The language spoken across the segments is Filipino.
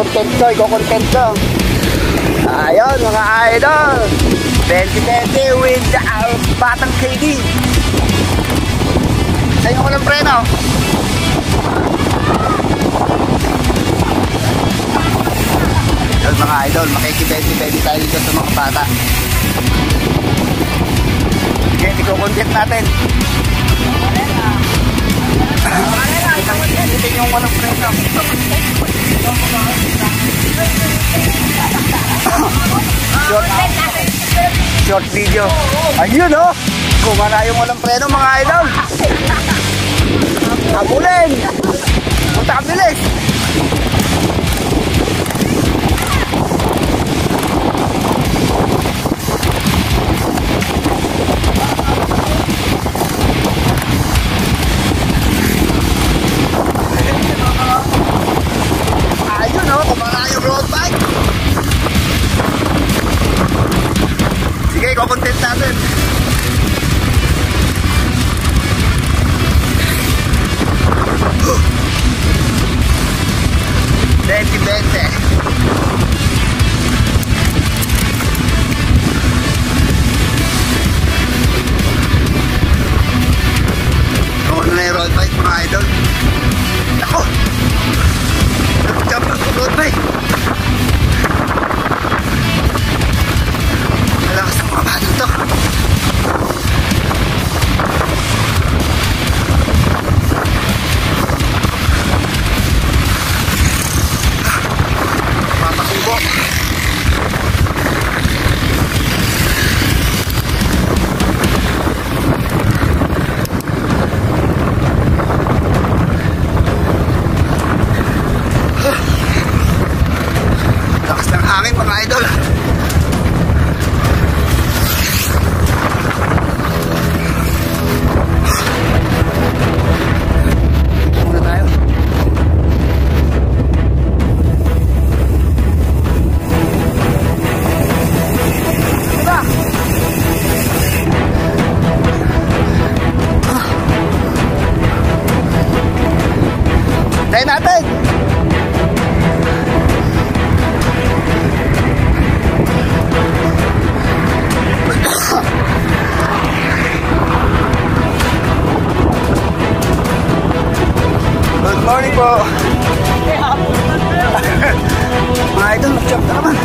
content ko, i-content ko. Ayun mga idol, 2020 with Batang KD. Sa inyo ko lang preno. Ayun mga idol, makikibenti-benti tayo dito sa mga bata. Sige, i-content natin. Ito yung walang preno. Short video. Ayun oh. Kumana yung walang preno mga idol. Habulin. Punta ka bilis. Ayun oh. Kumana yung road bike. Sige, i-content natin. Bente. Ano na yung road bike mga idol? Ako! Nag-jump na sa road bike. Malakas ang mga bata ito. Papasubok. Lakas ng hangin mga idol. Tayo natin. Good morning po. Mga idol, mag-jump na naman.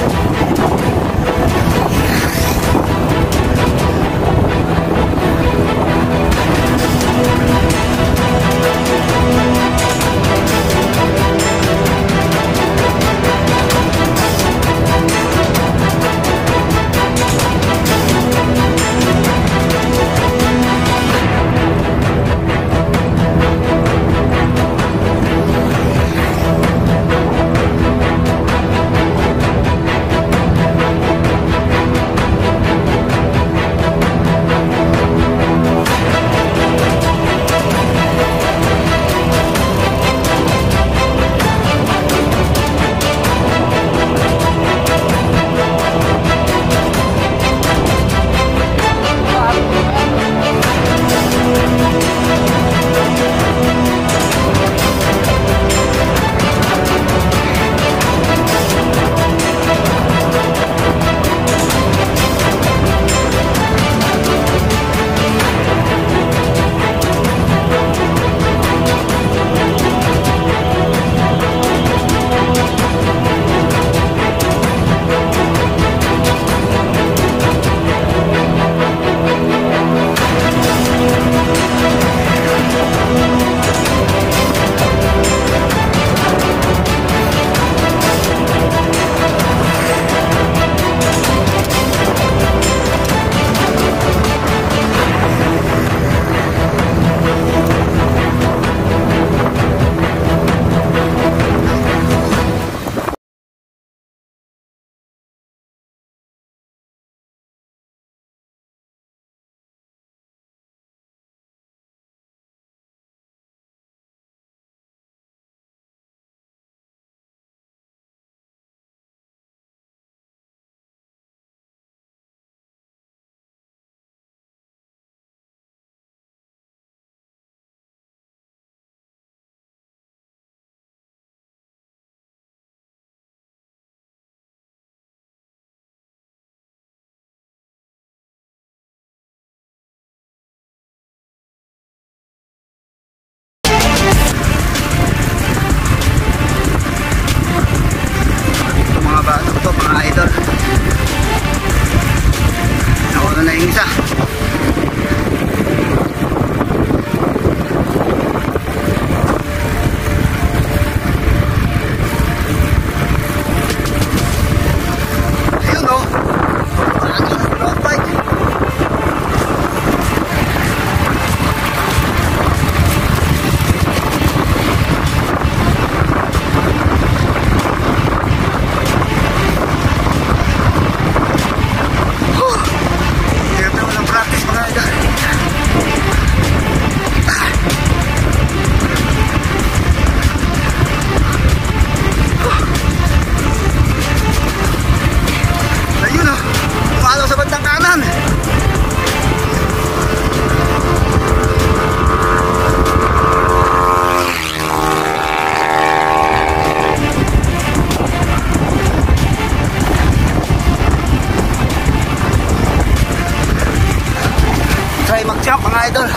mga idol.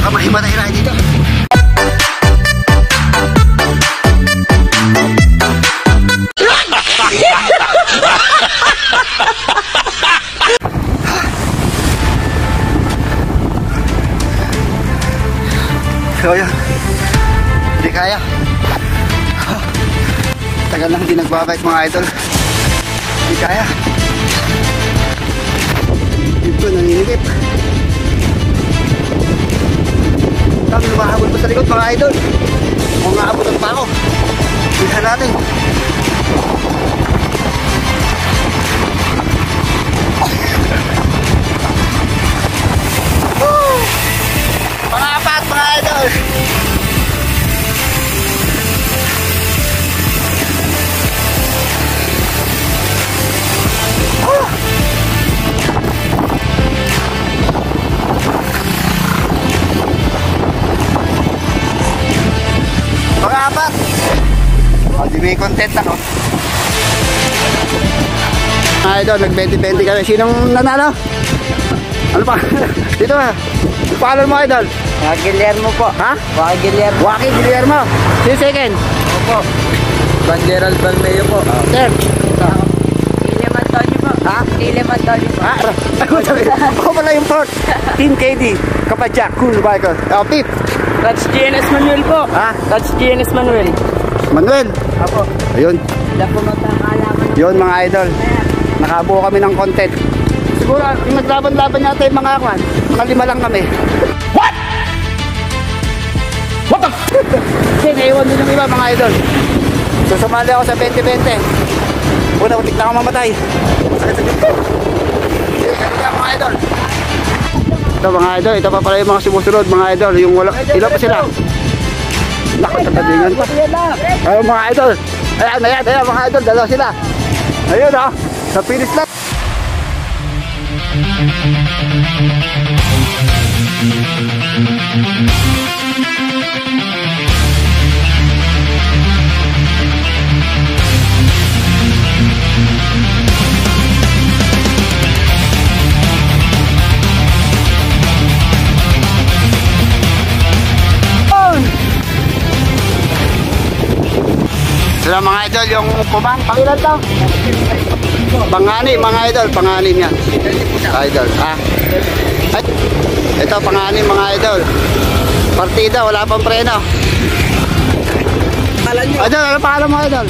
Mahimatay na dito. So yun, hindi kaya. Tagal lang hindi nagbabike mga idol. Hindi kaya. Dito nanginigip. Kami lumahabol pa sa likod mga idol. Kung naabutan pa ako, bilhan natin. Mga apat mga idol. Mga apat. O, di may content ako. Mga idol, nag-20-20 kami. Sinong nanalo? Ano pa? Dito ba? Ano pangalan mo idol? Guillermo po. Ha? Guillermo. Joaquin Guillermo. Sino second? Opo. Van Gerald Balmeo po. Third. William Antonio po. Ha? William Antonio po. Ako pala yung fourth. Team KD. Kapadyak. Cool biker. Fifth. That's GNS Manuel po. Ha? That's GNS Manuel. Manuel. Apo. Ayun. Wala po magkakalaman. Yun mga idol. Nakabuo kami ng content. Siguro yung naglaban-laban yata yung mga kwan. Mga 5 lang kami. What? What the? Kasi naiwan din yung iba mga idol. So sumali ako sa 20-20. Una, utik na ako mamatay. Sakit sa dito. Kaya mga idol. Ito mga idol, ito pa pala yung mga sumusunod mga idol. Yung wala, ilan pa sila? Naku, tatadingan pa. Ayun mga idol. Ayan mga idol, dalawa sila. Ayun o, sa finish line. mga idol, yung kumang, pangilan to? Panganim mga idol, panganim yan. Idol, ha? Ay, ito panganim mga idol. Partida, wala pang preno. Idol, ano pangalan mo idol?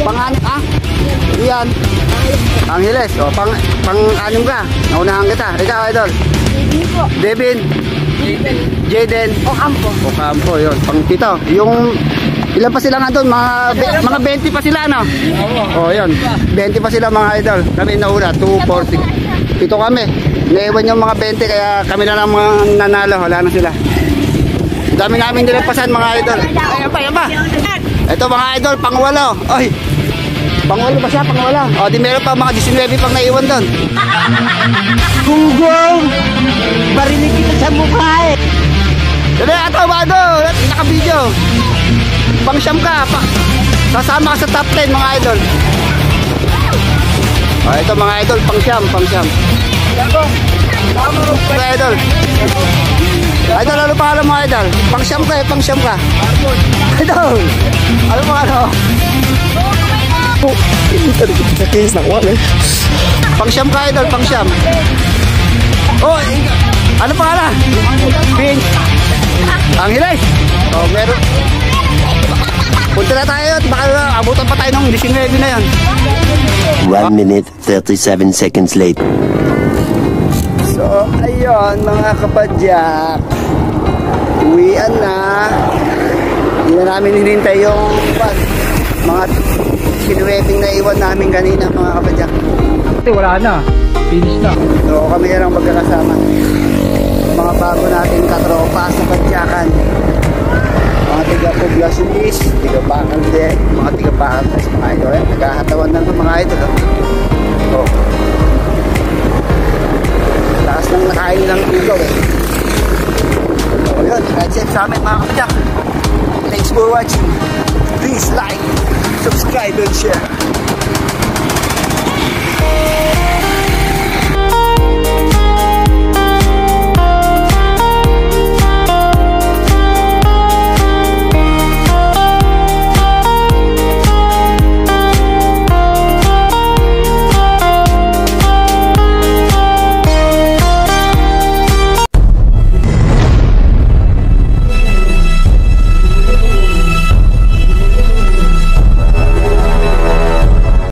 Panganim, ha? Yan. Angeles, o, pang-anim ka. Naunahan kita. Ikaw idol. Devin. Jaden. Ocampo, yun. Pang-pito. Yung ilan pa sila nga doon? Mga 20 pa sila, no? O, yun. 20 pa sila mga idol. Kami nauna, 240. Pito kami. Naiwan yung mga 20, kaya kami na lang mga nanalo. Wala na sila. Dami namin nilampasan mga idol. Ayan pa. Ito mga idol, pang-walo. Oy! Pang-walo ba siya? Pang-walo. O, di meron pa mga 19 pang naiwan doon. Gunggong! Barinig kita sa mukha eh. Dali, ato ba doon? Naka-video. Pang-siyam ka. Sasama ka sa top 10 mga idol. O, ito mga idol, pang-siyam. Ito idol. Idol, ano pangalan mo idol? Pang-siyam ka. Idol! Ano pangalan mo? Pang-siyam ka idol, pang-siyam. Oh, ano pangalan? Vince. Angeles. Oh, meron. Punta na tayo at baka abutan pa tayo ng 19 na yan. 1 minute 37 seconds late. So, ayun mga kapadyak. Uwian na. Hindi na namin hinintay yung mga sinuweping na iwan namin kanina mga kapadyak. Wala na. Finish na. So, kami na lang magkakasama. Mga bago natin katropa sa padyakan. Mga tiga-Poblacion East, tiga-Bakal din, mga tiga-Bakal East, mga idol. Nagkahatawan na mga idol. Oh. Taas lang nakain ng ugaw eh. So, yun. That's it sa amin mga kapadyak. Thanks for watching. Please like, subscribe, and share.